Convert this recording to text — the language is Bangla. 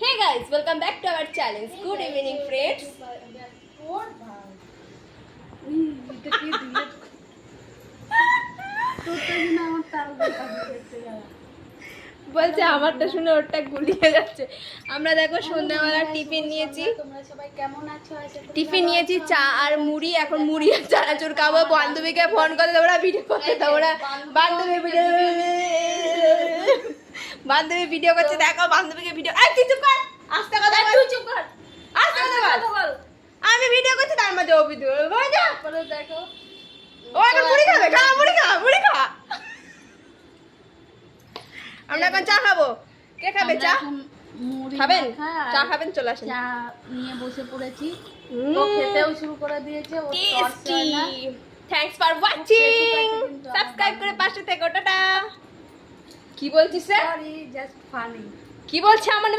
Hey guys, welcome back to our challenge. Good evening, friends. বলছে আমারটা শুনে ওরটা গুলিয়ে যাচ্ছে। আমরা দেখো সন্ধ্যাবেলা টিফিন নিয়েছি। তোমরা সবাই কেমন আছো? টিফিন নিয়েছি চা আর মুড়ি। এখন মুড়ি আর চানাচুর খাবো। বান্ধবীকে ফোন করলে ওরা ভিডিও করতে দাও। ওরা বান্ধবী ভিডিও করছে। দেখো বান্ধবীকে ভিডিও। এই তুই চুপ কর। আস্তে কথা বল। তুই চুপ কর। আস্তে কথা বল। আমি ভিডিও করছি তার মধ্যে ও ভিডিও। বল যা। পরে দেখো ও এখন মুড়ি খাবে। খা মুড়ি খা। মুড়ি খা। আমরা এখন চা খাবো। কে খাবে চা? খাবেন? চা খাবেন? চলে আসেন। চা নিয়ে বসে পড়েছি। তো খেতেও শুরু করে দিয়েছে। ও tasty. Thanks for watching. Subscribe করে পাশে থেকো। টাটা। কি বলছিস রে? Sorry, just funny. কি বলছে আমার